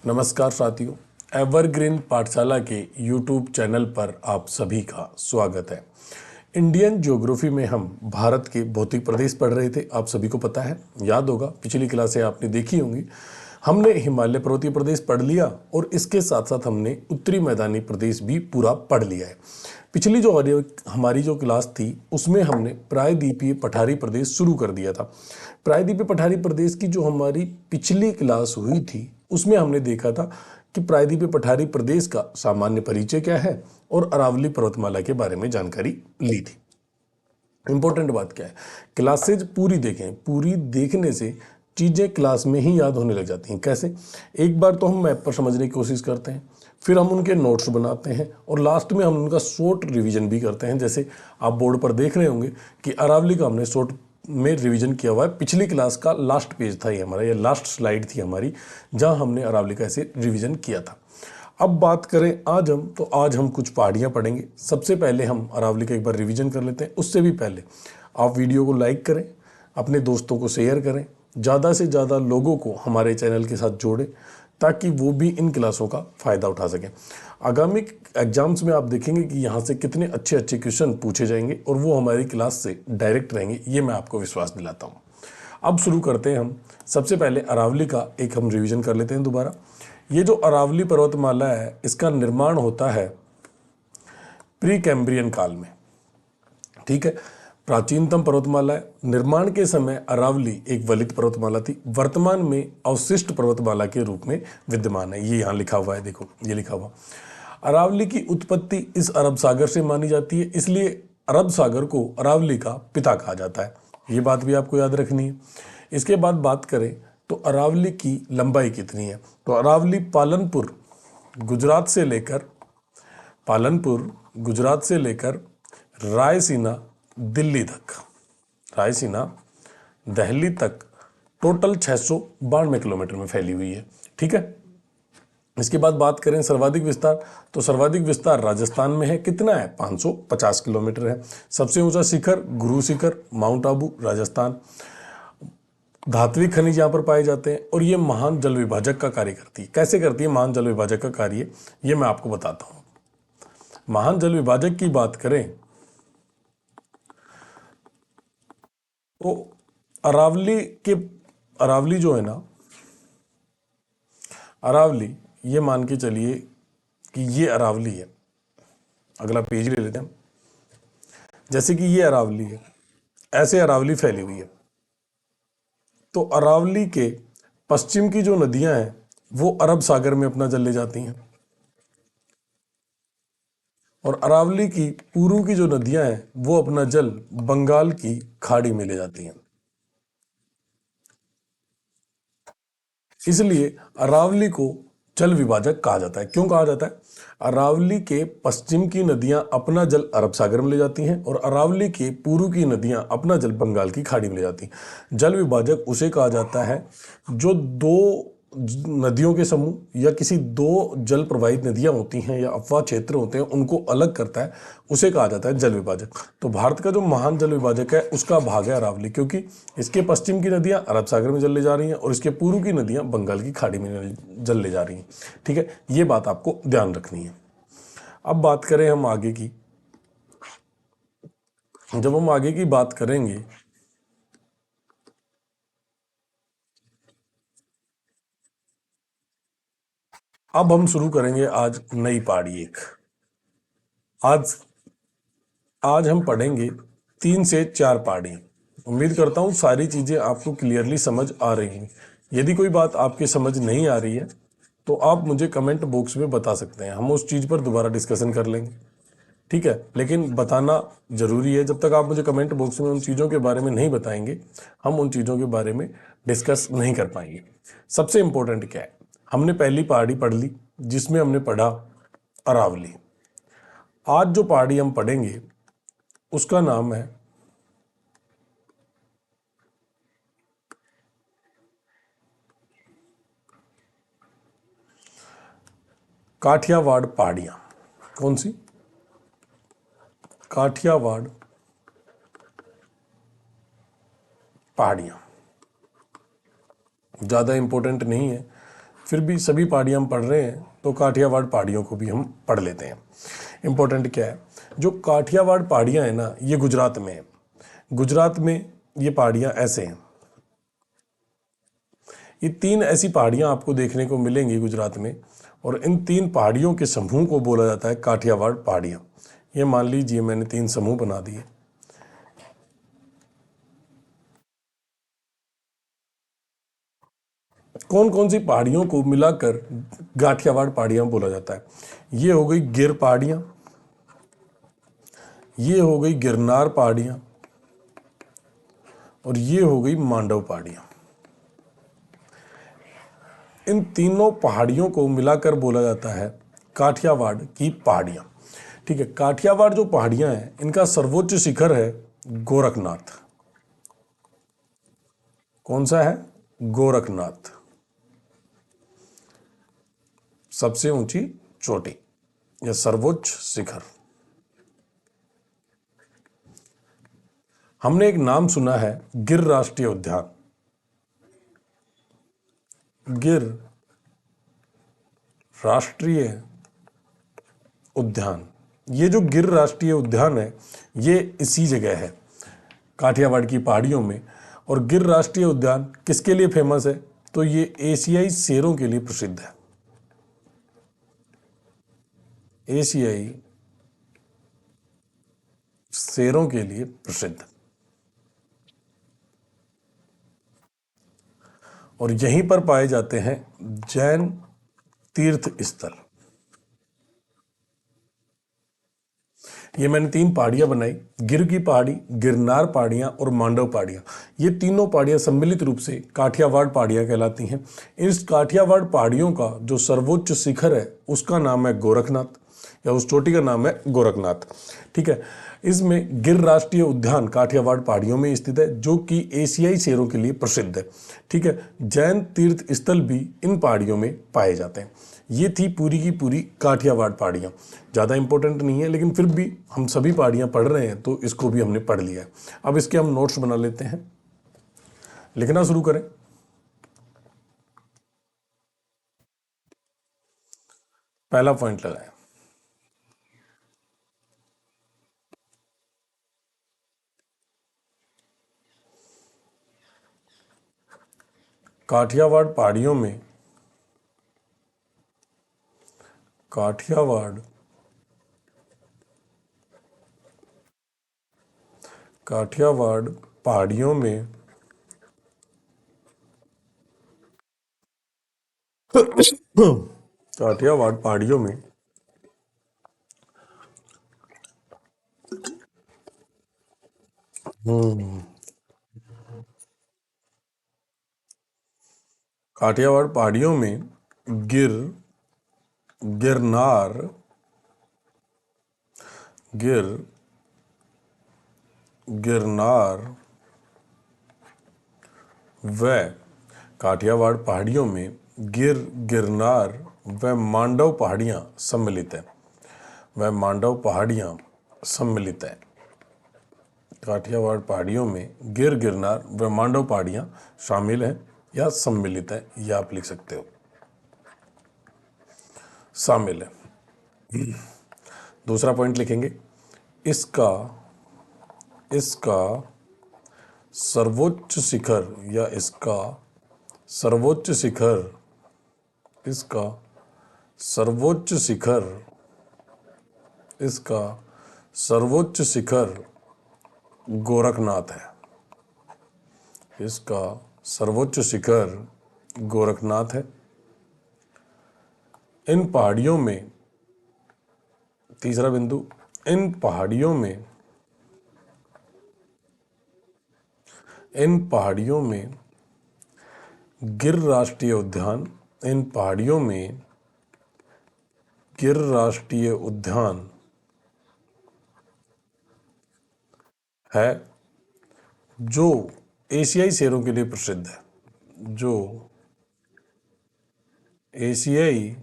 नमस्कार साथियों, एवरग्रीन पाठशाला के यूट्यूब चैनल पर आप सभी का स्वागत है। इंडियन ज्योग्राफी में हम भारत के भौतिक प्रदेश पढ़ रहे थे। आप सभी को पता है, याद होगा, पिछली क्लासें आपने देखी होंगी। हमने हिमालय पर्वतीय प्रदेश पढ़ लिया और इसके साथ साथ हमने उत्तरी मैदानी प्रदेश भी पूरा पढ़ लिया है। पिछली जो हमारी जो क्लास थी उसमें हमने प्रायद्वीपीय पठारी प्रदेश शुरू कर दिया था। प्रायद्वीपीय पठारी प्रदेश की जो हमारी पिछली क्लास हुई थी उसमें हमने देखा था कि प्रायद्वीपीय पठारी प्रदेश का सामान्य परिचय क्या है और अरावली पर्वतमाला के बारे में जानकारी ली थी। इंपॉर्टेंट बात क्या है, क्लासेज पूरी देखें। पूरी देखने से चीज़ें क्लास में ही याद होने लग जाती हैं। कैसे? एक बार तो हम मैप पर समझने की कोशिश करते हैं, फिर हम उनके नोट्स बनाते हैं और लास्ट में हम उनका शॉर्ट रिवीजन भी करते हैं। जैसे आप बोर्ड पर देख रहे होंगे कि अरावली का हमने शॉर्ट में रिवीजन किया हुआ है। पिछली क्लास का लास्ट पेज था ये हमारा, या लास्ट स्लाइड थी हमारी, जहां हमने अरावली का ऐसे रिवीजन किया था। अब बात करें आज हम कुछ पहाड़ियाँ पढ़ेंगे। सबसे पहले हम अरावली का एक बार रिवीजन कर लेते हैं। उससे भी पहले आप वीडियो को लाइक करें, अपने दोस्तों को शेयर करें, ज़्यादा से ज़्यादा लोगों को हमारे चैनल के साथ जोड़ें ताकि वो भी इन क्लासों का फ़ायदा उठा सकें। आगामी एग्जाम्स में आप देखेंगे कि यहाँ से कितने अच्छे अच्छे क्वेश्चन पूछे जाएंगे और वो हमारी क्लास से डायरेक्ट रहेंगे, ये मैं आपको विश्वास दिलाता हूँ। अब शुरू करते हैं हम। सबसे पहले अरावली का एक हम रिवीजन कर लेते हैं दोबारा। ये जो अरावली पर्वतमाला है इसका निर्माण होता है प्री कैम्ब्रियन काल में। ठीक है, प्राचीनतम पर्वतमाला है। निर्माण के समय अरावली एक वलित पर्वतमाला थी, वर्तमान में अवशिष्ट पर्वतमाला के रूप में विद्यमान है। ये यहाँ लिखा हुआ है, देखो ये लिखा हुआ। अरावली की उत्पत्ति इस अरब सागर से मानी जाती है, इसलिए अरब सागर को अरावली का पिता कहा जाता है। ये बात भी आपको याद रखनी है। इसके बाद बात करें तो अरावली की लंबाई कितनी है, तो अरावली पालनपुर गुजरात से लेकर रायसीना दिल्ली तक टोटल 692 किलोमीटर में फैली हुई है। ठीक है, इसके बाद बात करें सर्वाधिक विस्तार, तो सर्वाधिक विस्तार राजस्थान में है। कितना है? 550 किलोमीटर है। सबसे ऊंचा शिखर गुरु शिखर, माउंट आबू, राजस्थान। धात्विक खनिज यहाँ पर पाए जाते हैं और ये महान जल विभाजक का कार्य करती है। कैसे करती है महान जल विभाजक का कार्य, ये मैं आपको बताता हूँ। महान जल विभाजक की बात करें तो अरावली जो है ना, अरावली ये मान के चलिए कि ये अरावली है। अगला पेज ले लेते हैं। जैसे कि ये अरावली है, ऐसे अरावली फैली हुई है। तो अरावली के पश्चिम की जो नदियां हैं वो अरब सागर में अपना जल ले जाती हैं और अरावली की पूर्व की जो नदियां हैं वो अपना जल बंगाल की खाड़ी में ले जाती हैं। इसलिए अरावली को जल विभाजक कहा जाता है। क्यों कहा जाता है? अरावली के पश्चिम की नदियां अपना जल अरब सागर में ले जाती हैं और अरावली के पूर्व की नदियां अपना जल बंगाल की खाड़ी में ले जाती हैं। जल विभाजक उसे कहा जाता है जो दो नदियों के समूह या किसी दो जल प्रवाहित नदियां होती हैं या अफवाह क्षेत्र होते हैं उनको अलग करता है, उसे कहा जाता है जल विभाजक। तो भारत का जो महान जल विभाजक है उसका भाग है अरावली, क्योंकि इसके पश्चिम की नदियां अरब सागर में जल ले जा रही हैं और इसके पूर्व की नदियां बंगाल की खाड़ी में जल ले जा रही हैं। ठीक है, ये बात आपको ध्यान रखनी है। अब बात करें हम आगे की। जब हम आगे की बात करेंगे अब हम शुरू करेंगे आज नई पहाड़ी एक। आज हम पढ़ेंगे 3 से 4 पहाड़ी। उम्मीद करता हूँ सारी चीज़ें आपको क्लियरली समझ आ रही हैं। यदि कोई बात आपके समझ नहीं आ रही है तो आप मुझे कमेंट बॉक्स में बता सकते हैं, हम उस चीज़ पर दोबारा डिस्कशन कर लेंगे। ठीक है, लेकिन बताना ज़रूरी है। जब तक आप मुझे कमेंट बॉक्स में उन चीज़ों के बारे में नहीं बताएंगे हम उन चीज़ों के बारे में डिस्कस नहीं कर पाएंगे। सबसे इम्पोर्टेंट क्या है, हमने पहली पहाड़ी पढ़ ली जिसमें हमने पढ़ा अरावली। आज जो पहाड़ी हम पढ़ेंगे उसका नाम है काठियावाड़ पहाड़ियाँ। कौन सी? काठियावाड़ पहाड़ियाँ। ज़्यादा इम्पोर्टेंट नहीं है, फिर भी सभी पहाड़ियाँ हम पढ़ रहे हैं तो काठियावाड़ पहाड़ियों को भी हम पढ़ लेते हैं। इम्पोर्टेंट क्या है, जो काठियावाड़ पहाड़ियाँ हैं ना, ये गुजरात में है। गुजरात में ये पहाड़ियाँ ऐसे हैं, ये 3 ऐसी पहाड़ियाँ आपको देखने को मिलेंगी गुजरात में, और इन 3 पहाड़ियों के समूह को बोला जाता है काठियावाड़ पहाड़ियाँ। ये मान लीजिए मैंने 3 समूह बना दिए। कौन कौन सी पहाड़ियों को मिलाकर काठियावाड़ पहाड़ियाँ बोला जाता है? ये हो गई गिर पहाड़ियाँ, ये हो गई गिरनार पहाड़ियाँ, और ये हो गई मांडव पहाड़ियाँ। इन तीनों पहाड़ियों को मिलाकर बोला जाता है काठियावाड़ की पहाड़ियाँ। ठीक है, काठियावाड़ जो पहाड़ियाँ हैं इनका सर्वोच्च शिखर है गोरखनाथ। कौन सा है? गोरखनाथ, सबसे ऊंची चोटी या सर्वोच्च शिखर। हमने एक नाम सुना है गिर राष्ट्रीय उद्यान। गिर राष्ट्रीय उद्यान, ये जो गिर राष्ट्रीय उद्यान है ये इसी जगह है काठियावाड़ की पहाड़ियों में। और गिर राष्ट्रीय उद्यान किसके लिए फेमस है? तो ये एशियाई शेरों के लिए प्रसिद्ध है। एशियाई शेरों के लिए प्रसिद्ध, और यहीं पर पाए जाते हैं जैन तीर्थ स्थल। ये मैंने 3 पहाड़ियां बनाई, गिर की पहाड़ी, गिरनार पहाड़ियां और मांडव पहाड़ियां। ये तीनों पहाड़ियां सम्मिलित रूप से काठियावाड़ पहाड़ियां कहलाती हैं। इस काठियावाड़ पहाड़ियों का जो सर्वोच्च शिखर है उसका नाम है गोरखनाथ, या उस चोटी का नाम है गोरखनाथ। ठीक है, इसमें गिर राष्ट्रीय उद्यान काठियावाड़ पहाड़ियों में स्थित है जो कि एशियाई शेरों के लिए प्रसिद्ध है। ठीक है, जैन तीर्थ स्थल भी इन पहाड़ियों में पाए जाते हैं। ये थी पूरी की पूरी काठियावाड़ पहाड़ियाँ। ज़्यादा इंपॉर्टेंट नहीं है, लेकिन फिर भी हम सभी पहाड़ियाँ पढ़ रहे हैं तो इसको भी हमने पढ़ लिया है। अब इसके हम नोट्स बना लेते हैं, लिखना शुरू करें। पहला पॉइंट लगाएं, काठियावाड़ पहाड़ियों में, काठियावाड़ काठियावाड़ पहाड़ियों में काठियावाड़ पहाड़ियों में काठियावाड़ पहाड़ियों में गिर, गिरनार, गिर, गिरनार व काठियावाड़ पहाड़ियों में गिर, गिरनार व मांडव पहाड़ियाँ सम्मिलित हैं। वह मांडव पहाड़ियाँ सम्मिलित हैं। काठियावाड़ पहाड़ियों में गिर, गिरनार व मांडव पहाड़ियाँ शामिल हैं या सम्मिलित हैं, या आप लिख सकते हो शामिल है। दूसरा पॉइंट लिखेंगे, इसका इसका सर्वोच्च शिखर या इसका सर्वोच्च शिखर, इसका सर्वोच्च शिखर, इसका सर्वोच्च शिखर गोरखनाथ है। इसका सर्वोच्च शिखर गोरखनाथ है। इन पहाड़ियों में, तीसरा बिंदु, इन पहाड़ियों में, इन पहाड़ियों में गिर राष्ट्रीय उद्यान, इन पहाड़ियों में गिर राष्ट्रीय उद्यान है जो एशियाई शेरों के लिए प्रसिद्ध है, जो एशियाई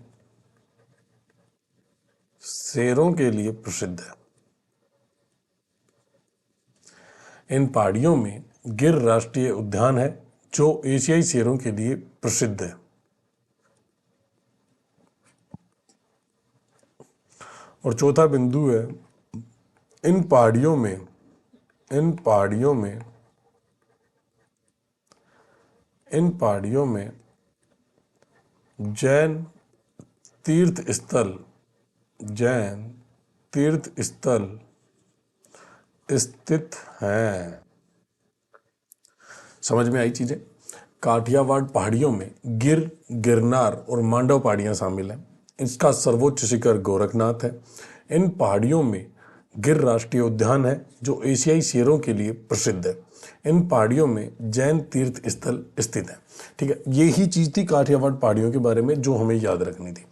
शेरों के लिए प्रसिद्ध है। इन पहाड़ियों में गिर राष्ट्रीय उद्यान है जो एशियाई शेरों के लिए प्रसिद्ध है। और चौथा बिंदु है इन पहाड़ियों में इन पहाड़ियों में इन पहाड़ियों में जैन तीर्थ स्थल स्थित हैं। समझ में आई चीजें? काठियावाड़ पहाड़ियों में गिरनार और मांडव पहाड़ियां शामिल हैं। इसका सर्वोच्च शिखर गोरखनाथ है। इन पहाड़ियों में गिर राष्ट्रीय उद्यान है जो एशियाई शेरों के लिए प्रसिद्ध है। इन पहाड़ियों में जैन तीर्थ स्थल स्थित है। ठीक है, यही चीज थी काठियावाड़ पहाड़ियों के बारे में जो हमें याद रखनी थी।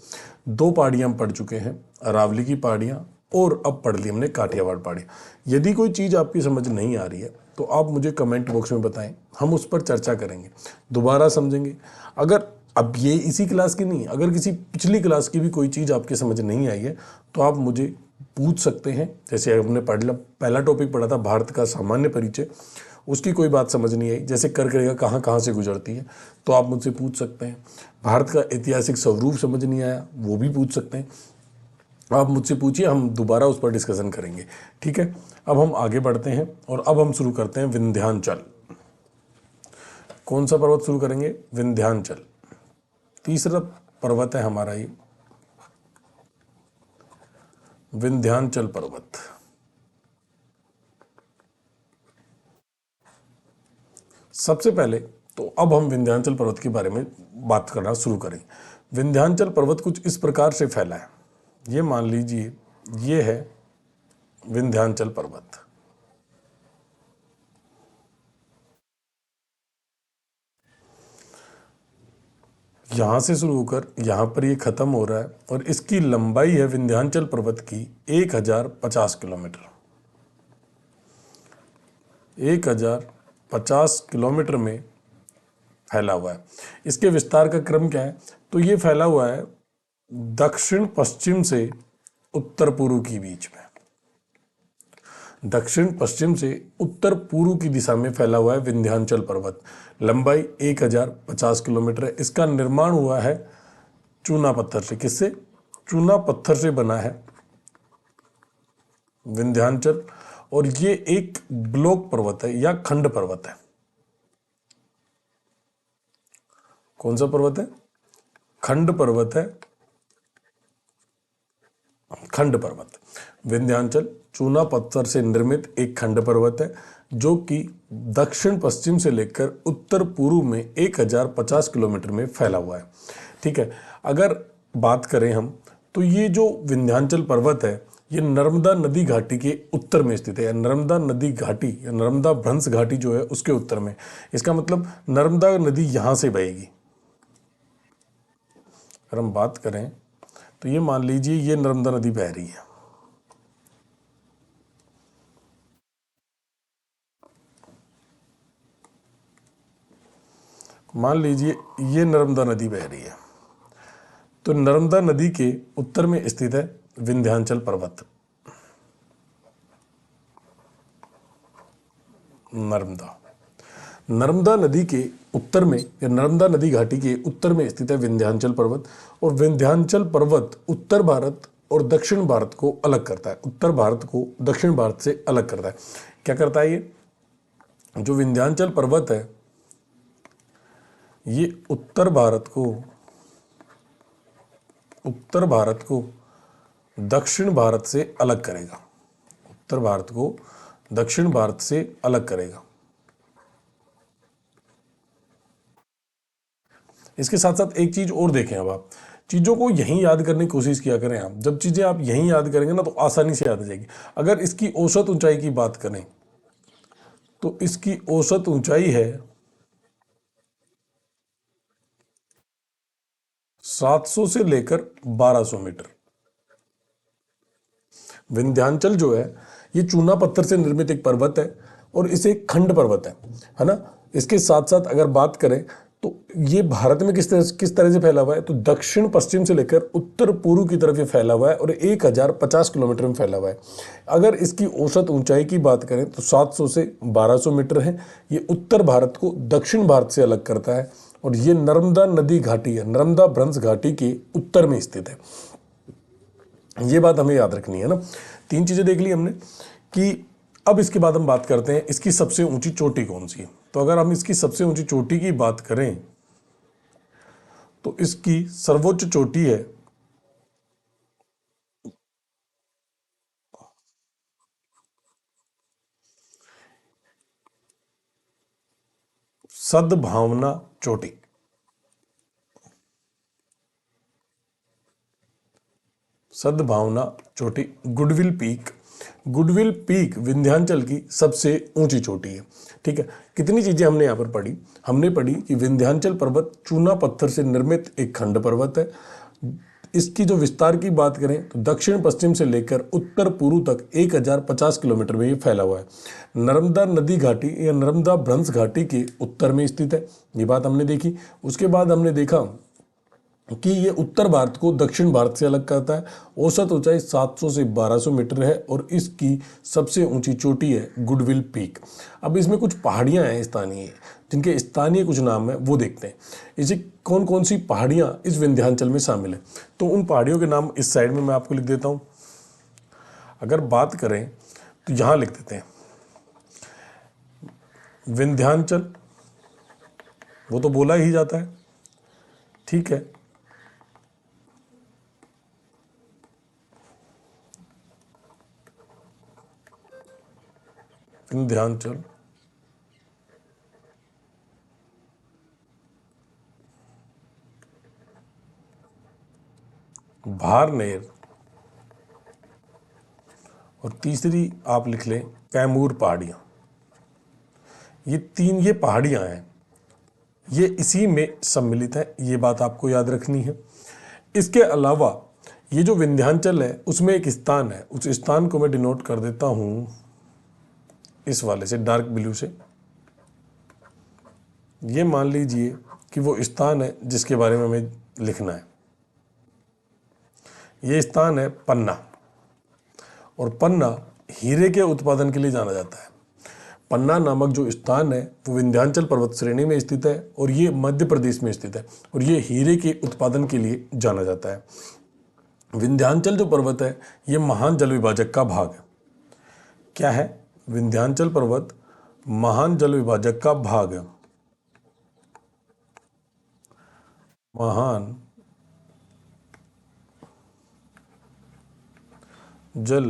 2 पहाड़ियां हम पढ़ चुके हैं, अरावली की पहाड़ियां, और अब पढ़ ली हमने काठियावाड़ पहाड़ियां। यदि कोई चीज आपकी समझ नहीं आ रही है तो आप मुझे कमेंट बॉक्स में बताएं, हम उस पर चर्चा करेंगे, दोबारा समझेंगे। अगर अब ये इसी क्लास की नहीं, अगर किसी पिछली क्लास की भी कोई चीज़ आपके समझ नहीं आई है तो आप मुझे पूछ सकते हैं। जैसे हमने पहला टॉपिक पढ़ा था भारत का सामान्य परिचय, उसकी कोई बात समझ नहीं आई, जैसे कर्क रेखा कहाँ कहाँ से गुजरती है, तो आप मुझसे पूछ सकते हैं। भारत का ऐतिहासिक स्वरूप समझ नहीं आया, वो भी पूछ सकते हैं। आप मुझसे पूछिए, हम दोबारा उस पर डिस्कशन करेंगे। ठीक है, अब हम आगे बढ़ते हैं और अब हम शुरू करते हैं विंध्याचल। कौन सा पर्वत शुरू करेंगे? विंध्याचल। तीसरा पर्वत है हमारा ये विंध्याचल पर्वत। सबसे पहले तो अब हम विंध्याचल पर्वत के बारे में बात करना शुरू करें। विंध्याचल पर्वत कुछ इस प्रकार से फैला है, ये मान लीजिए ये है विंध्याचल पर्वत। यहां से शुरू होकर यहां पर ये खत्म हो रहा है और इसकी लंबाई है विंध्याचल पर्वत की 1050 किलोमीटर। 1050 किलोमीटर में फैला हुआ है। इसके विस्तार का क्रम क्या है? तो ये फैला हुआ है दक्षिण पश्चिम से उत्तर पूर्व के बीच में। दक्षिण पश्चिम से उत्तर पूर्व की दिशा में फैला हुआ है विंध्याचल पर्वत। लंबाई 1050 किलोमीटर है। इसका निर्माण हुआ है चूना पत्थर से। किससे? चूना पत्थर से बना है विंध्याचल, और ये एक ब्लॉक पर्वत है या खंड पर्वत है। कौन सा पर्वत है? खंड पर्वत है। खंड पर्वत विंध्याचल चूना पत्थर से निर्मित एक खंड पर्वत है जो कि दक्षिण पश्चिम से लेकर उत्तर पूर्व में 1050 किलोमीटर में फैला हुआ है। ठीक है, अगर बात करें हम तो ये जो विंध्याचल पर्वत है ये नर्मदा नदी घाटी के उत्तर में स्थित है। नर्मदा नदी घाटी या नर्मदा भ्रंश घाटी जो है उसके उत्तर में। इसका मतलब नर्मदा नदी यहां से बहेगी। अगर हम बात करें तो ये मान लीजिए ये नर्मदा नदी बह रही है। मान लीजिए ये नर्मदा नदी बह रही है, तो नर्मदा नदी के उत्तर में स्थित है विंध्याचल पर्वत। नर्मदा नदी के उत्तर में या नर्मदा नदी घाटी के उत्तर में स्थित है विंध्याचल पर्वत। और विंध्याचल पर्वत उत्तर भारत और दक्षिण भारत को अलग करता है। उत्तर भारत को दक्षिण भारत से अलग करता है। क्या करता है ये? जो विंध्याचल पर्वत है ये उत्तर भारत को दक्षिण भारत से अलग करेगा। उत्तर भारत को दक्षिण भारत से अलग करेगा। इसके साथ साथ एक चीज और देखें। अब आप चीजों को यहीं याद करने की कोशिश किया करें। आप जब चीजें आप यहीं याद करेंगे ना तो आसानी से याद आ जाएगी। अगर इसकी औसत ऊंचाई की बात करें तो इसकी औसत ऊंचाई है 700 से लेकर 1200 मीटर। विंध्याचल जो है ये चूना पत्थर से निर्मित एक पर्वत है और इसे एक खंड पर्वत है ना। इसके साथ साथ अगर बात करें तो ये भारत में किस तरह से फैला हुआ है, तो दक्षिण पश्चिम से लेकर उत्तर पूर्व की तरफ ये फैला हुआ है और 1050 किलोमीटर में फैला हुआ है। अगर इसकी औसत ऊंचाई की बात करें तो 700 से 1200 मीटर है। ये उत्तर भारत को दक्षिण भारत से अलग करता है और ये नर्मदा नदी घाटी है, नर्मदा भ्रंश घाटी के उत्तर में स्थित है। ये बात हमें याद रखनी है ना। तीन चीज़ें देख ली हमने कि अब इसके बाद हम बात करते हैं इसकी सबसे ऊंची चोटी कौन सी है। तो अगर हम इसकी सबसे ऊंची चोटी की बात करें तो इसकी सर्वोच्च चोटी है सद्भावना चोटी। सद्भावना चोटी, goodwill peak. Goodwill peak Vindhyachal की सबसे ऊंची चोटी है। ठीक है, कितनी चीजें हमने यहां पर पढ़ी। हमने पढ़ी कि विंध्याचल पर्वत चूना पत्थर से निर्मित एक खंड पर्वत है। इसकी जो विस्तार की बात करें तो दक्षिण पश्चिम से लेकर उत्तर पूर्व तक 1050 किलोमीटर में ये फैला हुआ है। नर्मदा नदी घाटी या नर्मदा भ्रंश घाटी के उत्तर में स्थित है। ये बात हमने देखी। उसके बाद हमने देखा कि ये उत्तर भारत को दक्षिण भारत से अलग करता है। औसत ऊंचाई 700 से 1200 मीटर है और इसकी सबसे ऊंची चोटी है गुडविल पीक। अब इसमें कुछ पहाड़ियां हैं स्थानीय, जिनके स्थानीय कुछ नाम है वो देखते हैं। इसे कौन कौन सी पहाड़ियां इस विंध्याचल में शामिल है, तो उन पहाड़ियों के नाम इस साइड में मैं आपको लिख देता हूं। अगर बात करें तो यहां लिख देते हैं विंध्याचल, वो तो बोला ही जाता है। ठीक है, विंध्याचल, भारनेर, और तीसरी आप लिख लें कैमूर पहाड़ियां। ये पहाड़ियां हैं, ये इसी में सम्मिलित है। ये बात आपको याद रखनी है। इसके अलावा ये जो विंध्याचल है उसमें एक स्थान है, उस स्थान को मैं डिनोट कर देता हूं इस वाले से, डार्क ब्लू से। ये मान लीजिए कि वो स्थान है जिसके बारे में हमें लिखना है। ये स्थान है पन्ना, और पन्ना हीरे के उत्पादन के लिए जाना जाता है। पन्ना नामक जो स्थान है वो विंध्याचल पर्वत श्रेणी में स्थित है और ये मध्य प्रदेश में स्थित है और ये हीरे के उत्पादन के लिए जाना जाता है। विंध्याचल जो पर्वत है ये महान जल विभाजक का भाग है। क्या है? विंध्याचल पर्वत महान जल विभाजक का भाग है। महान जल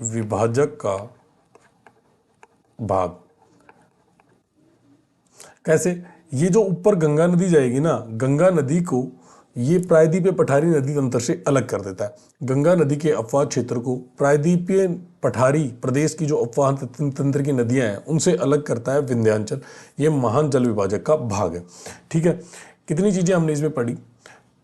विभाजक का भाग। कैसे? ये जो ऊपर गंगा नदी जाएगी ना, गंगा नदी को ये प्रायद्वीपीय पठारी नदी तंत्र से अलग कर देता है। गंगा नदी के अपवाह क्षेत्र को प्रायद्वीपीय पठारी प्रदेश की जो अपवाह तंत्र की नदियां हैं उनसे अलग करता है विंध्याचल। ये महान जल विभाजक का भाग है। ठीक है, कितनी चीजें हमने इसमें पढ़ी?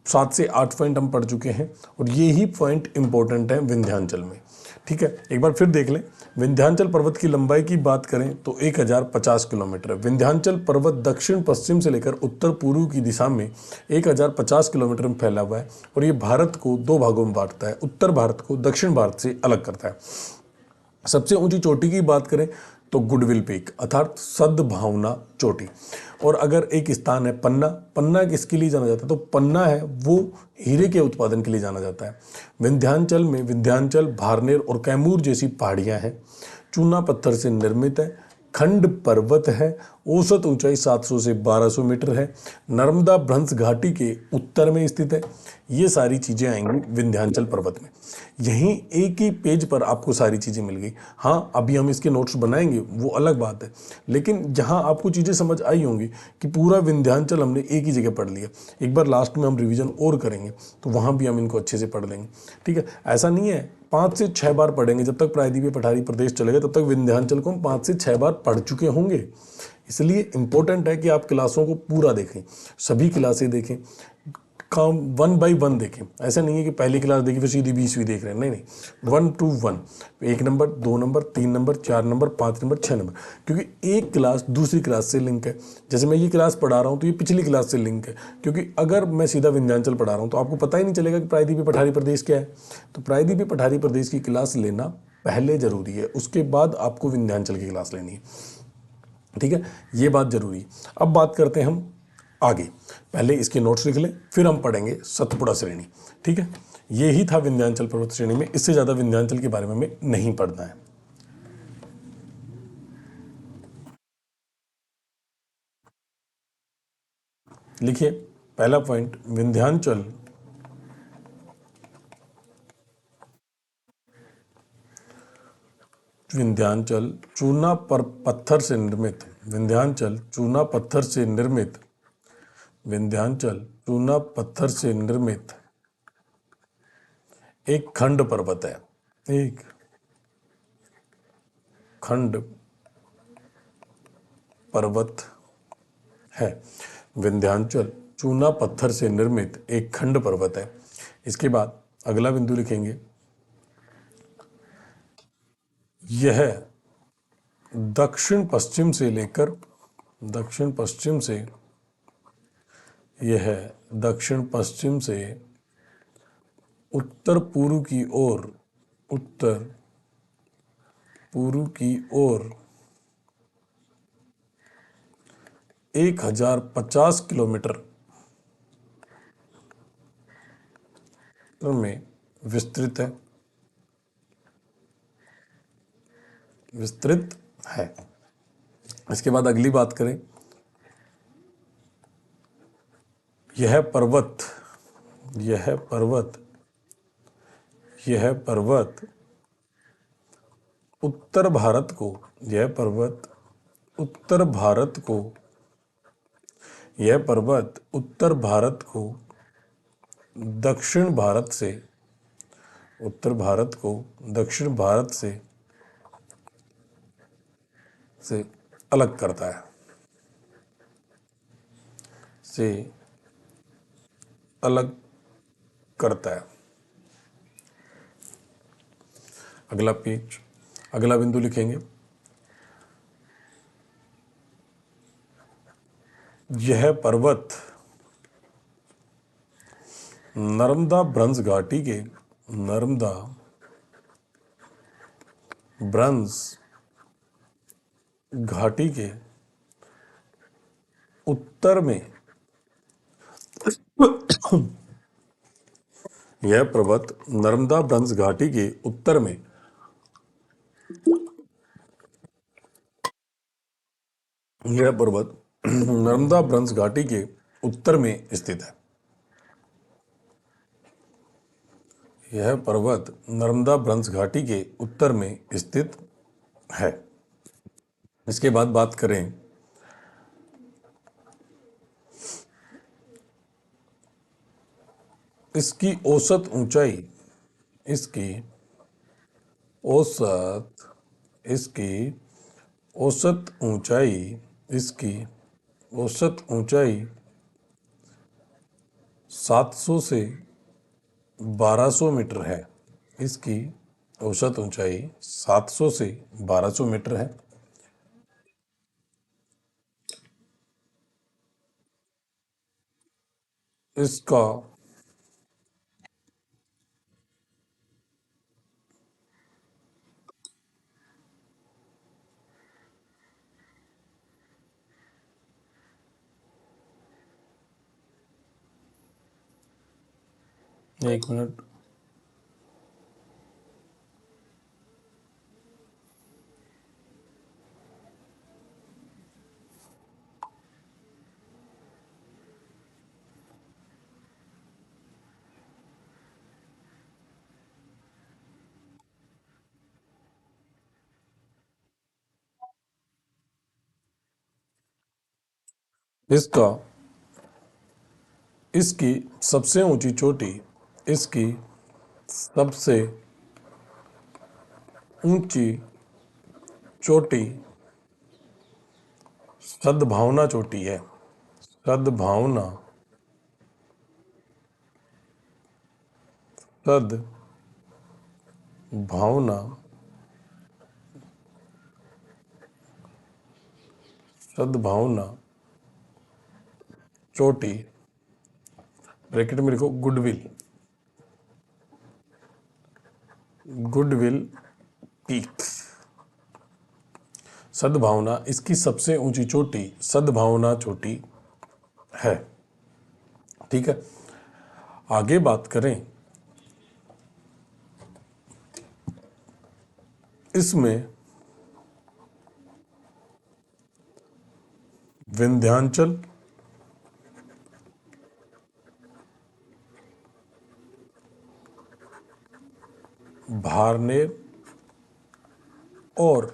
7 से 8 पॉइंट हम पढ़ चुके हैं और यही पॉइंट इंपॉर्टेंट है विंध्याचल में। ठीक है, एक बार फिर देख लें। विंध्याचल पर्वत की लंबाई की बात करें तो 1050 किलोमीटर है। विंध्याचल पर्वत दक्षिण पश्चिम से लेकर उत्तर पूर्व की दिशा में 1050 किलोमीटर में फैला हुआ है और ये भारत को 2 भागों में बांटता है। उत्तर भारत को दक्षिण भारत से अलग करता है। सबसे ऊंची चोटी की बात करें तो गुडविल पीक अर्थात सद्भावना चोटी। और अगर एक स्थान है पन्ना, पन्ना किसके लिए जाना जाता है? तो पन्ना है वो हीरे के उत्पादन के लिए जाना जाता है। विंध्याचल में विंध्याचल, भारनेर और कैमूर जैसी पहाड़ियां हैं। चूना पत्थर से निर्मित है, खंड पर्वत है, औसत ऊंचाई 700 से 1200 मीटर है, नर्मदा भ्रंश घाटी के उत्तर में स्थित है। ये सारी चीजें आएंगी विंध्याचल पर्वत में। यहीं एक ही पेज पर आपको सारी चीजें मिल गई। हाँ, अभी हम इसके नोट्स बनाएंगे वो अलग बात है, लेकिन जहां आपको चीजें समझ आई होंगी कि पूरा विंध्याचल हमने एक ही जगह पढ़ लिया, एक बार लास्ट में हम रिवीजन और करेंगे तो वहां भी हम इनको अच्छे से पढ़ लेंगे। ठीक है, ऐसा नहीं है 5 से 6 बार पढ़ेंगे। जब तक प्रायद्वीपीय पठारी प्रदेश चलेगा तब तक विंध्याचल को हम 5 से 6 बार पढ़ चुके होंगे। इसलिए इंपॉर्टेंट है कि आप क्लासों को पूरा देखें, सभी क्लासें देखें, काम 1 बाय 1 देखें। ऐसा नहीं है कि पहली क्लास देखी फिर सीधी 20वीं देख रहे हैं, नहीं, 1 to 1, 1 number, 2 number, 3 number, 4 number, 5 number, 6 number, क्योंकि एक क्लास दूसरी क्लास से लिंक है। जैसे मैं ये क्लास पढ़ा रहा हूँ तो ये पिछली क्लास से लिंक है, क्योंकि अगर मैं सीधा विंध्याचल पढ़ा रहा हूँ तो आपको पता ही नहीं चलेगा कि प्रायद्वीपीय पठारी प्रदेश क्या है। तो प्रायद्वीपीय पठारी प्रदेश की क्लास लेना पहले जरूरी है, उसके बाद आपको विंध्याचल की क्लास लेनी है। ठीक है, ये बात जरूरी है। अब बात करते हैं हम आगे पहले इसके नोट्स लिख लें, फिर हम पढ़ेंगे सतपुड़ा श्रेणी। ठीक है, ये ही था विंध्याचल पर्वत श्रेणी में, इससे ज़्यादा विंध्याचल के बारे में हमें नहीं पढ़ना है। लिखिए पहला पॉइंट, विंध्याचल विंध्याचल चूना पर पत्थर से निर्मित, विंध्याचल चूना पत्थर से निर्मित, विंध्याचल चूना पत्थर से निर्मित एक खंड पर्वत है, एक खंड पर्वत है। विंध्याचल चूना पत्थर से निर्मित एक खंड पर्वत है। इसके बाद अगला बिंदु लिखेंगे, यह दक्षिण पश्चिम से लेकर, दक्षिण पश्चिम से, यह दक्षिण पश्चिम से उत्तर पूर्व की ओर, उत्तर पूर्व की ओर 1050 किलोमीटर में विस्तृत है, विस्तृत है। इसके बाद अगली बात करें, यह पर्वत, यह पर्वत, यह पर्वत उत्तर भारत को, यह पर्वत उत्तर भारत को, यह पर्वत उत्तर भारत को दक्षिण भारत से, उत्तर भारत को दक्षिण भारत से अलग करता है, से अलग करता है। अगला पेज, अगला बिंदु लिखेंगे, यह पर्वत नर्मदा ब्रंज घाटी के, नर्मदा ब्रंज घाटी के उत्तर में, यह पर्वत नर्मदा ब्रंज घाटी के उत्तर में, यह पर्वत नर्मदा ब्रंज घाटी के उत्तर में स्थित है, यह पर्वत नर्मदा ब्रंज घाटी के उत्तर में स्थित है। इसके बाद बात करें इसकी औसत ऊंचाई, इसकी औसत, इसकी औसत ऊंचाई, इसकी औसत ऊंचाई 700 से 1200 मीटर है, इसकी औसत ऊंचाई 700 से 1200 मीटर है। इसका एक मिनट, इसका, इसकी सबसे ऊंची चोटी, इसकी सबसे ऊंची चोटी सद्भावना चोटी है, सद्भावना, सद्भावना, सद्भावना चोटी, ब्रैकेट में लिखो गुडविल, गुडविल पीक। सद्भावना, इसकी सबसे ऊंची चोटी सद्भावना चोटी है। ठीक है, आगे बात करें, इसमें विंध्याचल, भारनेर और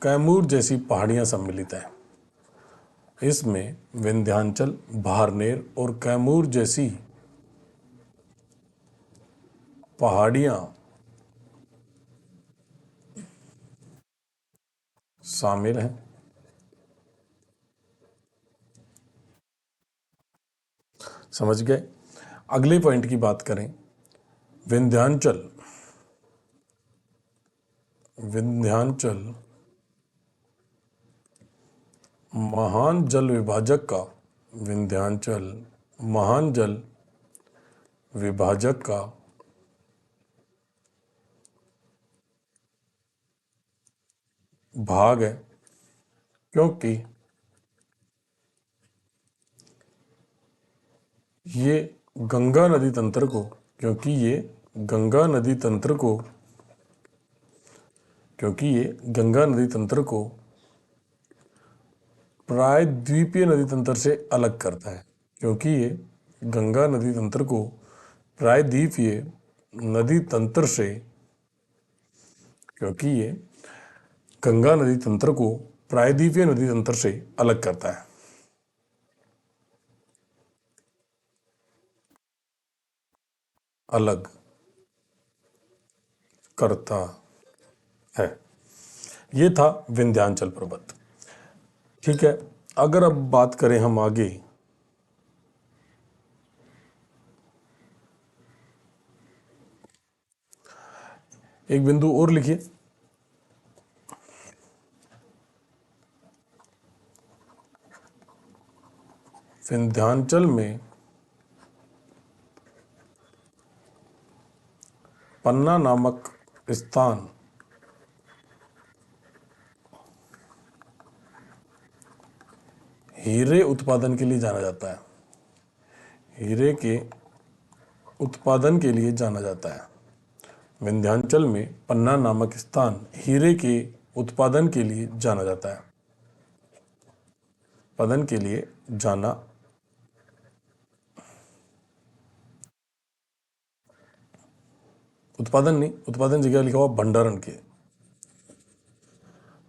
कैमूर जैसी पहाड़ियां सम्मिलित हैं। इसमें विंध्याचल, भारनेर और कैमूर जैसी पहाड़ियां शामिल हैं। समझ गए। अगले पॉइंट की बात करें, विंध्याचल विंध्याचल महान जल विभाजक का विंध्याचल महान जल विभाजक का भाग है, क्योंकि ये गंगा नदी तंत्र को क्योंकि ये गंगा नदी तंत्र को क्योंकि ये गंगा नदी तंत्र को प्रायद्वीपीय नदी तंत्र से अलग करता है। क्योंकि ये गंगा नदी तंत्र को प्रायद्वीपीय नदी तंत्र से क्योंकि ये गंगा नदी तंत्र को प्रायद्वीपीय नदी तंत्र से अलग करता है। अलग करता है। ये था विंध्याचल पर्वत। ठीक है, अगर अब बात करें हम आगे, एक बिंदु और लिखिए, विंध्याचल में पन्ना नामक स्थान हीरे उत्पादन के लिए जाना जाता है। हीरे के उत्पादन के लिए जाना जाता है। विंध्याचल में पन्ना नामक स्थान हीरे के उत्पादन के लिए जाना जाता है। उत्पादन के लिए जाना उत्पादन नहीं, उत्पादन जगह लिखा हुआ भंडारण के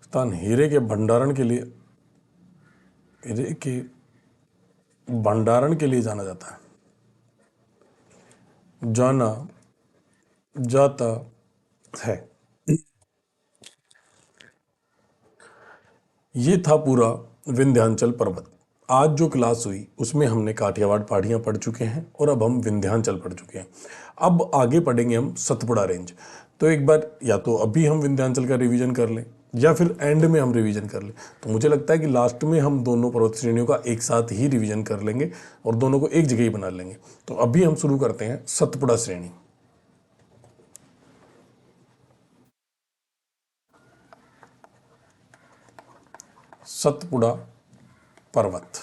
स्थान हीरे के भंडारण के लिए हीरे के भंडारण के लिए जाना जाता है, जाना जाता है। ये था पूरा विंध्याचल पर्वत। आज जो क्लास हुई उसमें हमने काठियावाड़ पहाड़ियाँ पढ़ चुके हैं और अब हम विंध्याचल पढ़ चुके हैं। अब आगे पढ़ेंगे हम सतपुड़ा रेंज। तो एक बार या तो अभी हम विंध्याचल का रिवीजन कर लें या फिर एंड में हम रिवीजन कर लें। तो मुझे लगता है कि लास्ट में हम दोनों पर्वत श्रेणियों का एक साथ ही रिवीजन कर लेंगे और दोनों को एक जगह ही बना लेंगे। तो अभी हम शुरू करते हैं सतपुड़ा श्रेणी। सतपुड़ा पर्वत।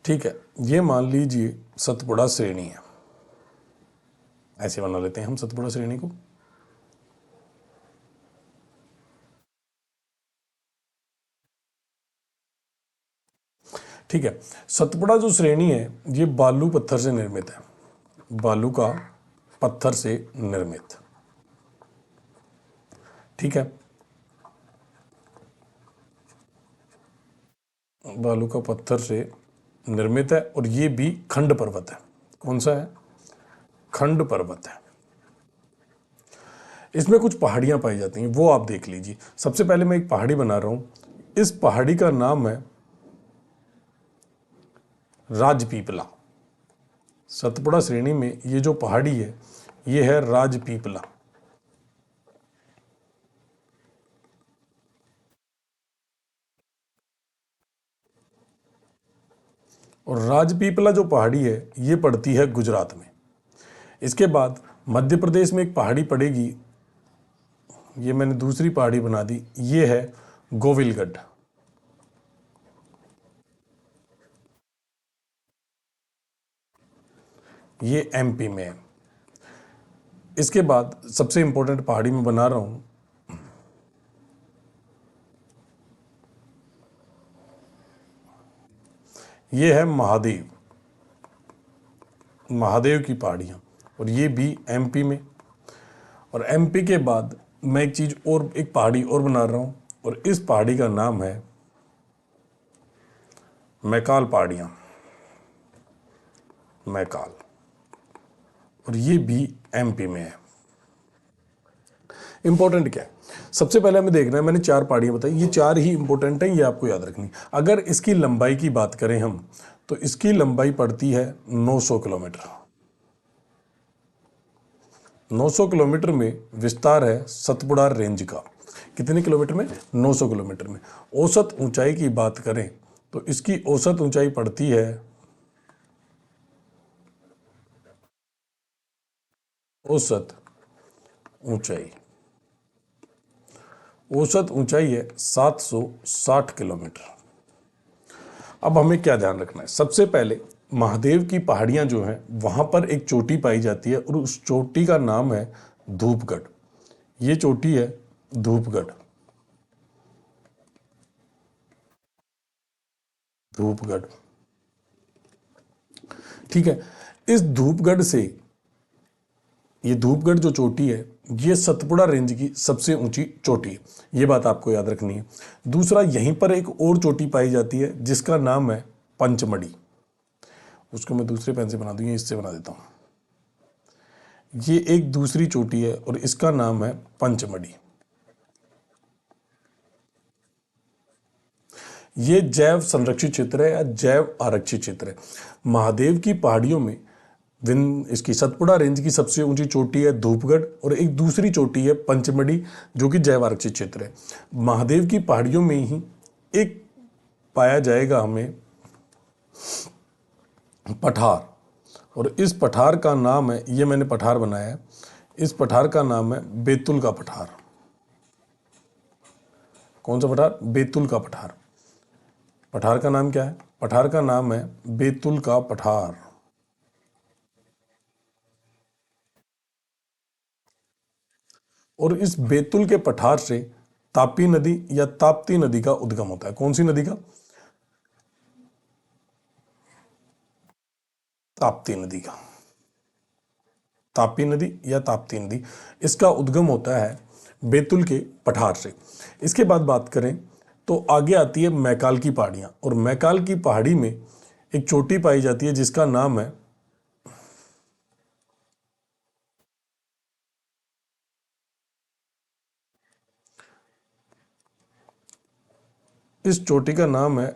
ठीक है, ये मान लीजिए सतपुड़ा श्रेणी है। ऐसे बना लेते हैं हम सतपुड़ा श्रेणी को। ठीक है, सतपुड़ा जो श्रेणी है ये बालू पत्थर से निर्मित है। बालू का पत्थर से निर्मित। ठीक है, बालू का पत्थर से निर्मित है और ये भी खंड पर्वत है। कौन सा है? खंड पर्वत है। इसमें कुछ पहाड़ियां पाई जाती हैं, वो आप देख लीजिए। सबसे पहले मैं एक पहाड़ी बना रहा हूं। इस पहाड़ी का नाम है राजपीपला। सतपुड़ा श्रेणी में ये जो पहाड़ी है ये है राजपीपला। और राजपीपला जो पहाड़ी है ये पड़ती है गुजरात में। इसके बाद मध्य प्रदेश में एक पहाड़ी पड़ेगी, ये मैंने दूसरी पहाड़ी बना दी, ये है गोविलगढ़। ये एमपी में है। इसके बाद सबसे इंपॉर्टेंट पहाड़ी में बना रहा हूं, ये है महादेव, महादेव की पहाड़ियाँ, और ये भी एमपी में। और एमपी के बाद मैं एक चीज़ और, एक पहाड़ी और बना रहा हूँ, और इस पहाड़ी का नाम है मैकाल पहाड़ियाँ, मैकाल, और ये भी एमपी में है। इंपॉर्टेंट क्या है, सबसे पहले हमें देखना है, मैंने 4 पहाड़ियाँ बताई, ये 4 ही इंपॉर्टेंट हैं, ये आपको याद रखनी। अगर इसकी लंबाई की बात करें हम, तो इसकी लंबाई पड़ती है 900 किलोमीटर। 900 किलोमीटर में विस्तार है सतपुड़ा रेंज का। कितने किलोमीटर में? 900 किलोमीटर में। औसत ऊंचाई की बात करें तो इसकी औसत ऊंचाई पड़ती है, औसत ऊंचाई, औसत ऊंचाई है 760 किलोमीटर। अब हमें क्या ध्यान रखना है, सबसे पहले महादेव की पहाड़ियां जो हैं वहां पर एक चोटी पाई जाती है, और उस चोटी का नाम है धूपगढ़। ये चोटी है धूपगढ़, धूपगढ़, ठीक है। इस धूपगढ़ से, ये धूपगढ़ जो चोटी है, ये सतपुड़ा रेंज की सबसे ऊंची चोटी है, ये बात आपको याद रखनी है। दूसरा, यहीं पर एक और चोटी पाई जाती है जिसका नाम है पंचमढ़ी। उसको मैं दूसरे पेन से बना दूं, इससे बना देता हूं। ये एक दूसरी चोटी है और इसका नाम है पंचमढ़ी। ये जैव संरक्षित क्षेत्र है या जैव आरक्षित क्षेत्र है। महादेव की पहाड़ियों में इसकी सतपुड़ा रेंज की सबसे ऊंची चोटी है धूपगढ़, और एक दूसरी चोटी है पंचमढ़ी जो कि जैव आरक्षित क्षेत्र है। महादेव की पहाड़ियों में ही एक पाया जाएगा हमें पठार, और इस पठार का नाम है, ये मैंने पठार बनाया है, इस पठार का नाम है बैतुल का पठार। कौन सा पठार? बैतुल का पठार। पठार का नाम क्या है? पठार का नाम है बैतुल का पठार। और इस बैतुल के पठार से तापी नदी या ताप्ती नदी का उद्गम होता है। कौन सी नदी का? ताप्ती नदी का। तापी नदी या ताप्ती नदी, इसका उद्गम होता है बैतुल के पठार से। इसके बाद बात करें तो आगे आती है मैकाल की पहाड़ियां, और मैकाल की पहाड़ी में एक चोटी पाई जाती है जिसका नाम है, इस चोटी का नाम है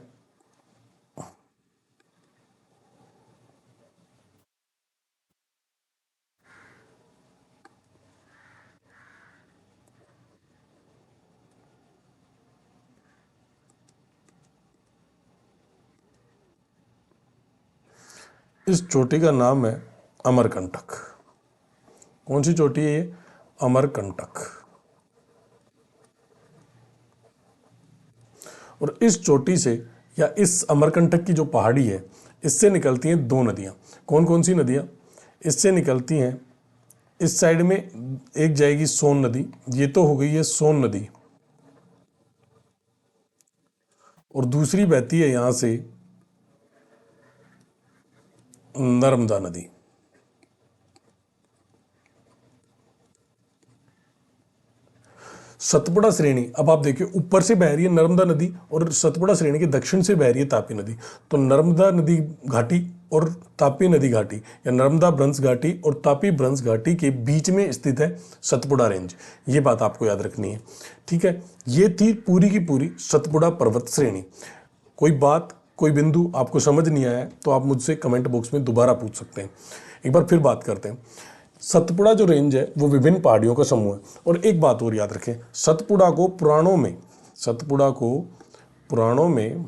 इस चोटी का नाम है अमरकंटक। कौन सी चोटी है ये? अमरकंटक। और इस चोटी से या इस अमरकंटक की जो पहाड़ी है, इससे निकलती हैं 2 नदियां। कौन कौन सी नदियां? इससे निकलती हैं, इस साइड में एक जाएगी सोन नदी, ये तो हो गई है सोन नदी, और दूसरी बहती है यहां से नर्मदा नदी। सतपुड़ा श्रेणी, अब आप देखिए, ऊपर से बह रही है नर्मदा नदी और सतपुड़ा श्रेणी के दक्षिण से बह रही है तापी नदी। तो नर्मदा नदी घाटी और तापी नदी घाटी, या नर्मदा भ्रंश घाटी और तापी भ्रंश घाटी के बीच में स्थित है सतपुड़ा रेंज। ये बात आपको याद रखनी है, ठीक है। ये थी पूरी की पूरी सतपुड़ा पर्वत श्रेणी। कोई बात, कोई बिंदु आपको समझ नहीं आया तो आप मुझसे कमेंट बॉक्स में दोबारा पूछ सकते हैं। एक बार फिर बात करते हैं। सतपुड़ा जो रेंज है वो विभिन्न पहाड़ियों का समूह है। और एक बात और याद रखें, सतपुड़ा को पुराणों में, सतपुड़ा को पुराणों में,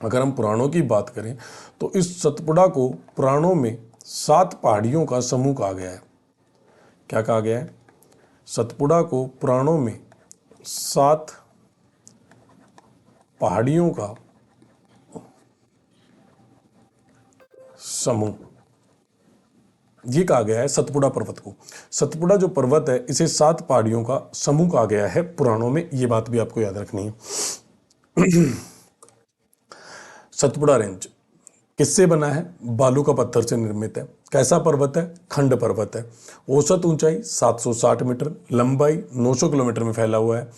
अगर हम पुराणों की बात करें तो इस सतपुड़ा को पुराणों में 7 पहाड़ियों का समूह कहा गया है। क्या कहा गया है? सतपुड़ा को पुराणों में 7 पहाड़ियों का समूह ये कहा गया है सतपुड़ा पर्वत को। सतपुड़ा जो पर्वत है इसे 7 पहाड़ियों का समूह कहा गया है पुराणों में, ये बात भी आपको याद रखनी है। सतपुड़ा रेंज किससे बना है? बालू का पत्थर से निर्मित है। कैसा पर्वत है? खंड पर्वत है। औसत ऊंचाई 760 मीटर, लंबाई 900 किलोमीटर में फैला हुआ है।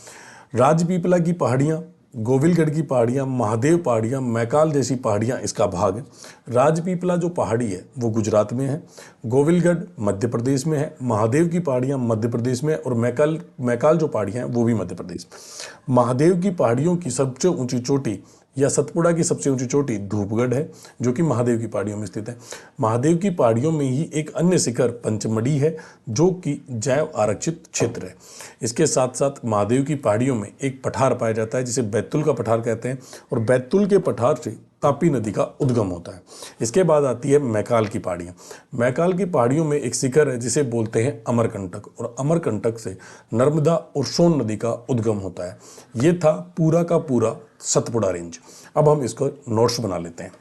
राजपीपला की पहाड़ियाँ, गोविलगढ़ की पहाड़ियाँ, महादेव पहाड़ियाँ, मैकाल जैसी पहाड़ियाँ इसका भाग है। राजपीपला जो पहाड़ी है वो गुजरात में है, गोविलगढ़ मध्य प्रदेश में है, महादेव की पहाड़ियाँ मध्य प्रदेश में है, और मैकाल मैकाल जो पहाड़ियाँ हैं वो भी मध्य प्रदेश में। महादेव की पहाड़ियों की सबसे ऊंची चोटी या सतपुड़ा की सबसे ऊंची चोटी धूपगढ़ है, जो कि महादेव की पहाड़ियों में स्थित है। महादेव की पहाड़ियों में ही एक अन्य शिखर पंचमढ़ी है, जो कि जैव आरक्षित क्षेत्र है। इसके साथ साथ महादेव की पहाड़ियों में एक पठार पाया जाता है जिसे बैतुल का पठार कहते हैं, और बैतुल के पठार से तापी नदी का उद्गम होता है। इसके बाद आती है मैकाल की पहाड़ियाँ। मैकाल की पहाड़ियों में एक शिखर है जिसे बोलते हैं अमरकंटक, और अमरकंटक से नर्मदा और सोन नदी का उद्गम होता है। ये था पूरा का पूरा सतपुड़ा रेंज। अब हम इसको नोट्स बना लेते हैं।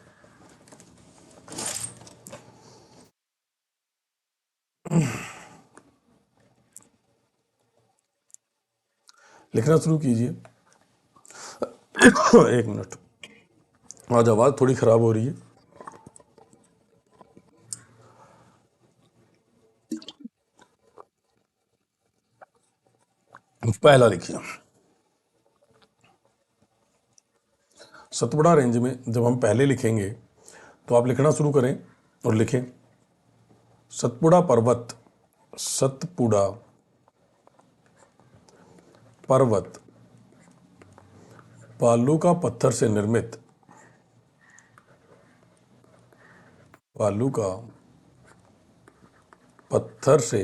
लिखना शुरू कीजिए। एक मिनट, आज आवाज़ थोड़ी खराब हो रही है। पहला लिखिए। सतपुड़ा रेंज में जब हम पहले लिखेंगे तो आप लिखना शुरू करें और लिखें सतपुड़ा पर्वत। सतपुड़ा पर्वत बालू का पत्थर से निर्मित, बालू का पत्थर से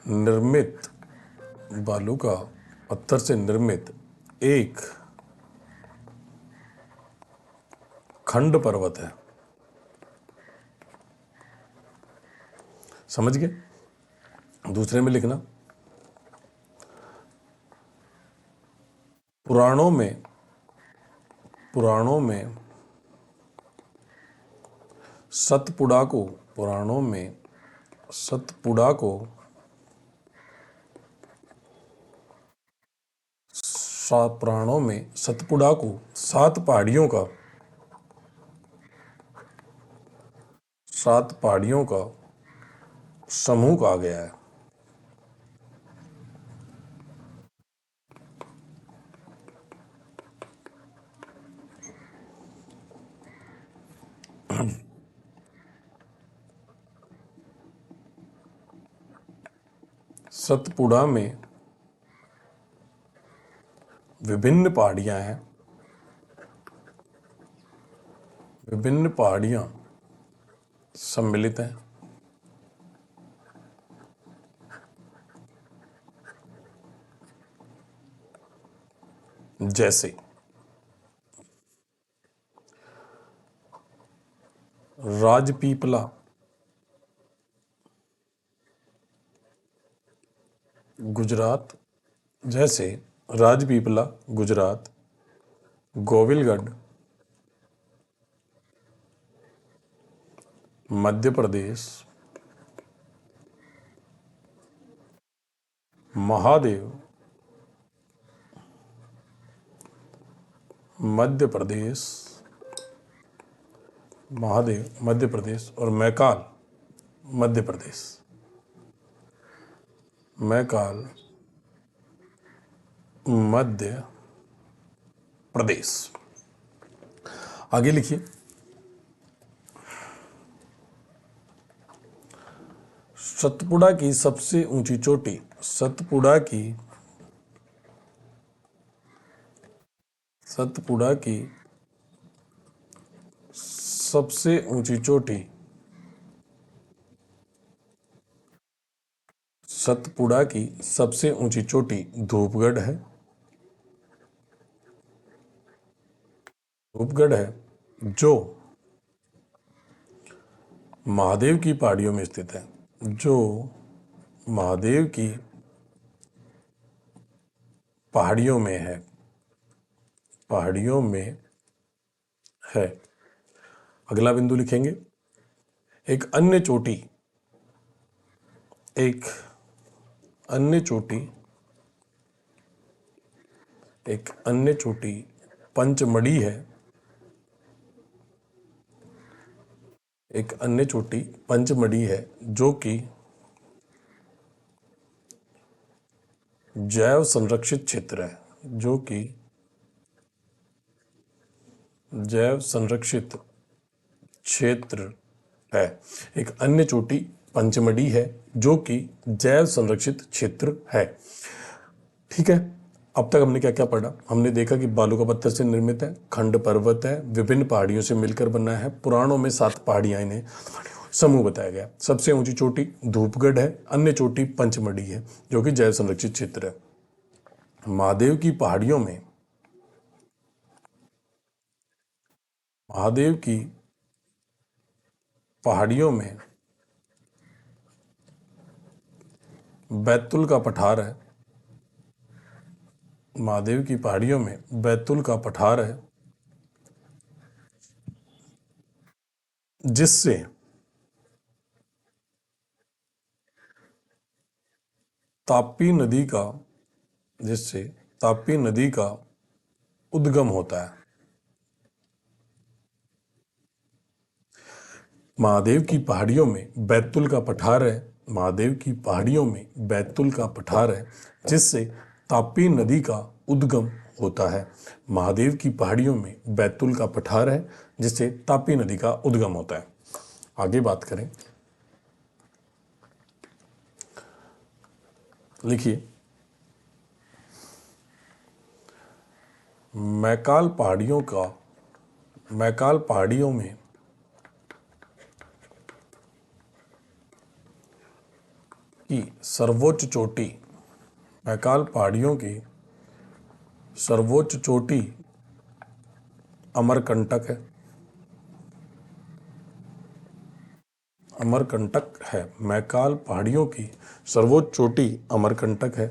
निर्मित, बालू का पत्थर से निर्मित एक खंड पर्वत है। समझ गए? दूसरे में लिखना पुराणों में सतपुड़ा को, पुराणों में सतपुड़ा को पुराणों में सतपुड़ा को 7 पहाड़ियों का, 7 पहाड़ियों का समूह कहा गया है। सतपुड़ा में विभिन्न पहाड़ियां हैं, विभिन्न पहाड़ियां सम्मिलित हैं। जैसे राजपीपला गुजरात, जैसे राजपीपला गुजरात, गोविलगढ़ मध्य प्रदेश, महादेव मध्य प्रदेश, महादेव मध्य प्रदेश, और मैकाल मध्य प्रदेश, मैकाल मध्य प्रदेश। आगे लिखिए सतपुड़ा की सबसे ऊंची चोटी, सतपुड़ा की सबसे ऊंची चोटी, सतपुड़ा की सबसे ऊंची चोटी धूपगढ़ है, धूपगढ़ है, जो महादेव की पहाड़ियों में स्थित है, जो महादेव की पहाड़ियों में है, पहाड़ियों में है। अगला बिंदु लिखेंगे एक अन्य चोटी, एक अन्य चोटी, एक अन्य चोटी पंचमढ़ी है। एक अन्य चोटी पंचमढ़ी है जो कि जैव संरक्षित क्षेत्र है, जो कि जैव संरक्षित क्षेत्र है। एक अन्य चोटी पंचमढ़ी है जो कि जैव संरक्षित क्षेत्र है। ठीक है, अब तक हमने क्या क्या पढ़ा? हमने देखा कि बालू का पत्थर से निर्मित है, खंड पर्वत है, विभिन्न पहाड़ियों से मिलकर बना है, पुराणों में 7 पहाड़ियां इन्हें समूह बताया गया। सबसे ऊंची चोटी धूपगढ़ है, अन्य चोटी पंचमढ़ी है जो कि जैव संरक्षित क्षेत्र है। महादेव की पहाड़ियों में, महादेव की पहाड़ियों में बैतुल का पठार है। महादेव की पहाड़ियों में बैतुल का पठार है जिससे तापी नदी का, जिससे तापी नदी का उद्गम होता है। महादेव की पहाड़ियों में बैतुल का पठार है, महादेव की पहाड़ियों में बैतुल का पठार है जिससे तापी नदी का उद्गम होता है। महादेव की पहाड़ियों में बैतुल का पठार है जिससे तापी नदी का उद्गम होता है। आगे बात करें, लिखिए, मैकाल पहाड़ियों का, मैकाल पहाड़ियों में की सर्वोच्च चोटी, मैकाल पहाड़ियों की सर्वोच्च चोटी अमरकंटक है, अमरकंटक है। मैकाल पहाड़ियों की सर्वोच्च चोटी अमरकंटक है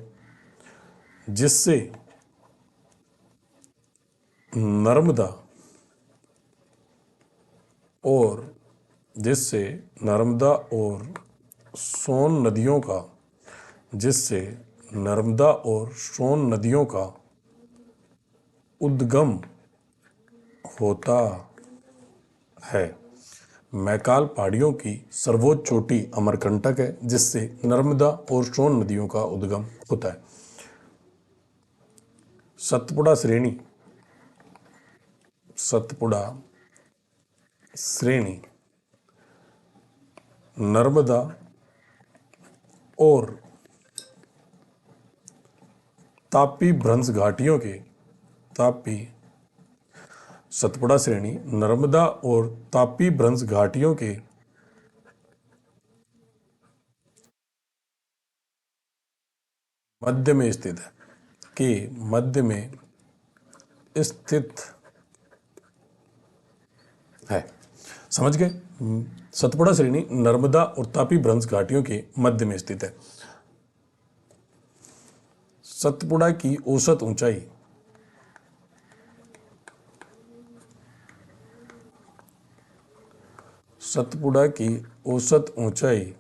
जिससे नर्मदा और, जिससे नर्मदा और सोन नदियों का, जिससे नर्मदा और सोन नदियों का उद्गम होता है। मैकाल पहाड़ियों की सर्वोच्च चोटी अमरकंटक है जिससे नर्मदा और सोन नदियों का उद्गम होता है। सतपुड़ा श्रेणी, सतपुड़ा श्रेणी नर्मदा और तापी भ्रंश घाटियों के, तापी, सतपुड़ा श्रेणी नर्मदा और तापी भ्रंश घाटियों के मध्य में स्थित है, के मध्य में स्थित है। समझ गए? सतपुड़ा श्रेणी नर्मदा और तापी भ्रंश घाटियों के मध्य में स्थित है। सतपुड़ा की औसत ऊंचाई, सतपुड़ा की औसत ऊंचाई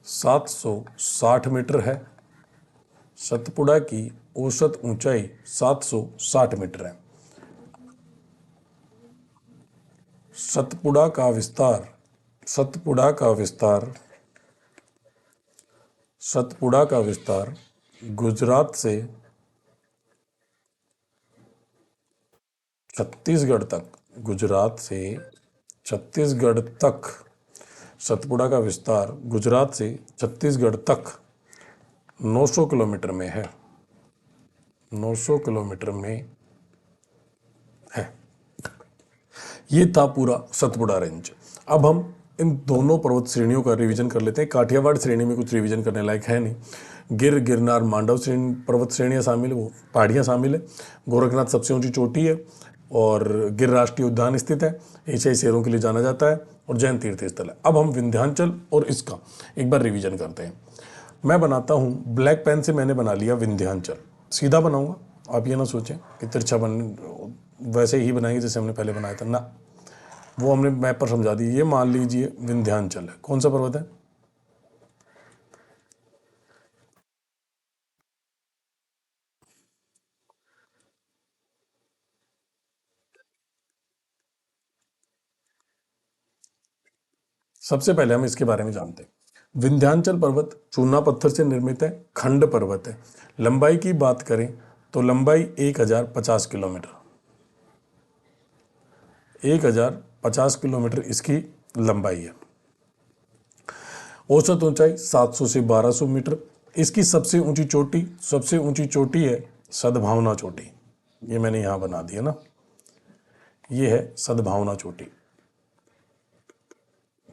760 मीटर है। सतपुड़ा की औसत ऊंचाई 760 मीटर है। सतपुड़ा का विस्तार, सतपुड़ा का विस्तार, सतपुड़ा का विस्तार गुजरात से छत्तीसगढ़ तक, गुजरात से छत्तीसगढ़ तक, सतपुड़ा का विस्तार गुजरात से छत्तीसगढ़ तक 900 किलोमीटर में है, 900 किलोमीटर में है। ये था पूरा सतपुड़ा रेंज। अब हम इन दोनों पर्वत श्रेणियों का रिवीजन कर लेते हैं। काठियावाड़ श्रेणी में कुछ रिवीजन करने लायक है नहीं। गिर, गिरनार, मांडव श्रेणी पर्वत श्रेणियाँ शामिल है, वो पहाड़ियाँ शामिल है। गोरखनाथ सबसे ऊंची चोटी है और गिर राष्ट्रीय उद्यान स्थित है, एशियाई शेरों के लिए जाना जाता है और जैन तीर्थ स्थल है। अब हम विंध्याचल और इसका एक बार रिवीजन करते हैं। मैं बनाता हूँ, ब्लैक पेन से मैंने बना लिया विंध्याचल। सीधा बनाऊंगा, आप ये ना सोचें कि तिरछा बन, वैसे ही बनाएंगे जैसे हमने पहले बनाया था ना। वो हमने मैप पर समझा दी। ये मान लीजिए विंध्याचल है, कौन सा पर्वत है? सबसे पहले हम इसके बारे में जानते हैं। विंध्याचल पर्वत चूना पत्थर से निर्मित है, खंड पर्वत है। लंबाई की बात करें तो लंबाई 1050 किलोमीटर, 1050 किलोमीटर इसकी लंबाई है। औसत ऊंचाई 700 से 1200 मीटर। इसकी सबसे ऊंची चोटी है सद्भावना चोटी। ये मैंने यहां बना दिया ना, ये है सद्भावना चोटी,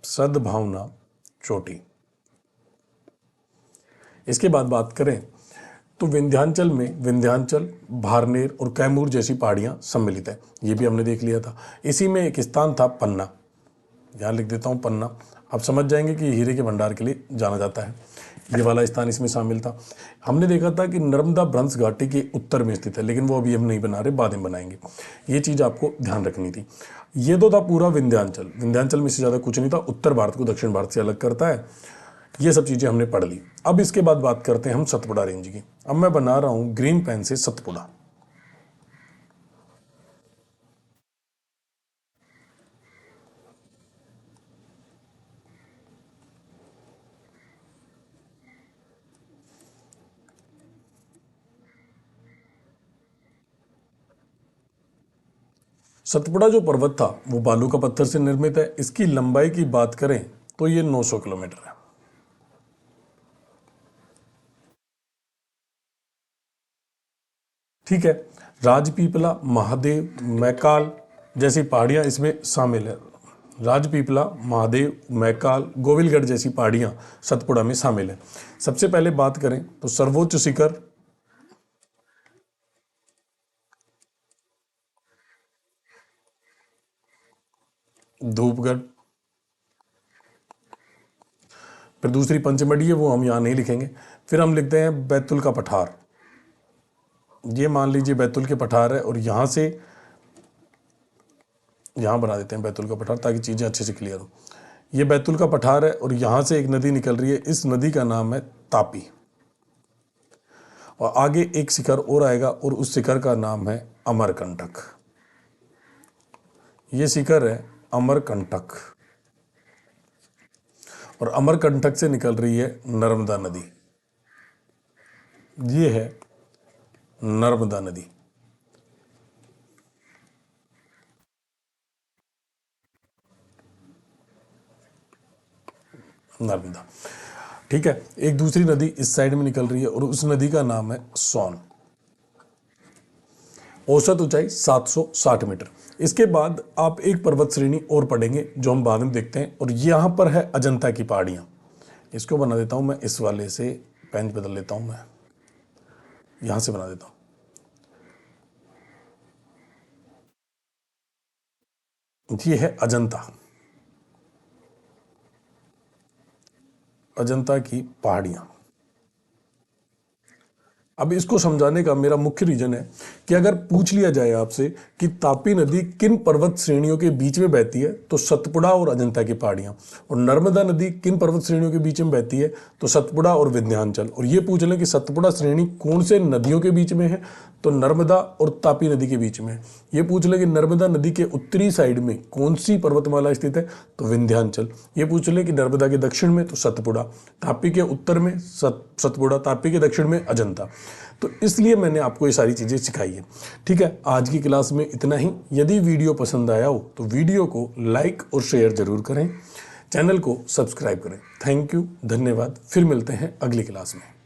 सद्भावना चोटी। इसके बाद बात करें तो विंध्याचल में विंध्याचल, भारनेर और कैमूर जैसी पहाड़ियां सम्मिलित है। ये भी हमने देख लिया था। इसी में एक स्थान था पन्ना, यहाँ लिख देता हूँ पन्ना। आप समझ जाएंगे कि हीरे के भंडार के लिए जाना जाता है। ये वाला स्थान इसमें शामिल था। हमने देखा था कि नर्मदा भ्रंश घाटी के उत्तर में स्थित है, लेकिन वो अभी हम नहीं बना रहे, बाद में बनाएंगे। ये चीज़ आपको ध्यान रखनी थी। ये तो था पूरा विंध्याचल। विंध्याचल में से ज़्यादा कुछ नहीं था। उत्तर भारत को दक्षिण भारत से अलग करता है। ये सब चीज़ें हमने पढ़ ली। अब इसके बाद बात करते हैं हम सतपुड़ा रेंज की। अब मैं बना रहा हूँ ग्रीन पेन से सतपुड़ा। सतपुड़ा जो पर्वत था वो बालू का पत्थर से निर्मित है। इसकी लंबाई की बात करें तो ये 900 किलोमीटर है। ठीक है। राजपीपला, महादेव, मैकाल जैसी पहाड़ियां इसमें शामिल है। राजपीपला, महादेव, मैकाल, गोविलगढ़ जैसी पहाड़ियां सतपुड़ा में शामिल है। सबसे पहले बात करें तो सर्वोच्च शिखर धूपगढ़, फिर दूसरी पंचमढ़ी है, वो हम यहाँ नहीं लिखेंगे। फिर हम लिखते हैं बैतुल का पठार। ये मान लीजिए बैतुल के पठार है, और यहाँ से यहाँ बना देते हैं बैतुल का पठार ताकि चीज़ें अच्छे से क्लियर हो। ये बैतुल का पठार है और यहाँ से एक नदी निकल रही है। इस नदी का नाम है तापी। और आगे एक शिखर और आएगा और उस शिखर का नाम है अमरकंटक। ये शिखर है अमरकंटक, और अमरकंटक से निकल रही है नर्मदा नदी। ये है नर्मदा नदी। नर्मदा, ठीक है। एक दूसरी नदी इस साइड में निकल रही है और उस नदी का नाम है सोन। औसत ऊंचाई 760 मीटर। इसके बाद आप एक पर्वत श्रेणी और पढ़ेंगे जो हम बाद में देखते हैं, और यहां पर है अजंता की पहाड़ियां। इसको बना देता हूं मैं, इस वाले से पेन बदल लेता हूं, मैं यहां से बना देता हूं। ये है अजंता, अजंता की पहाड़ियां। अब इसको समझाने का मेरा मुख्य रीजन है कि अगर पूछ लिया जाए आपसे कि तापी नदी किन पर्वत श्रेणियों के बीच में बहती है, तो सतपुड़ा और अजंता की पहाड़ियां। और नर्मदा नदी किन पर्वत श्रेणियों के बीच में बहती है, तो सतपुड़ा और विंध्याचल। और ये पूछ लें कि सतपुड़ा श्रेणी कौन से नदियों के बीच में है, तो नर्मदा और तापी नदी के बीच में है। ये पूछ लें कि नर्मदा नदी के उत्तरी साइड में कौन सी पर्वतमाला स्थित है, तो विंध्याचल। ये पूछ लें कि नर्मदा के दक्षिण में, तो सतपुड़ा। तापी के उत्तर में सतपुड़ा, तापी के दक्षिण में अजंता। तो इसलिए मैंने आपको ये सारी चीज़ें सिखाई है। ठीक है, आज की क्लास में इतना ही। यदि वीडियो पसंद आया हो तो वीडियो को लाइक और शेयर जरूर करें, चैनल को सब्सक्राइब करें। थैंक यू, धन्यवाद। फिर मिलते हैं अगली क्लास में।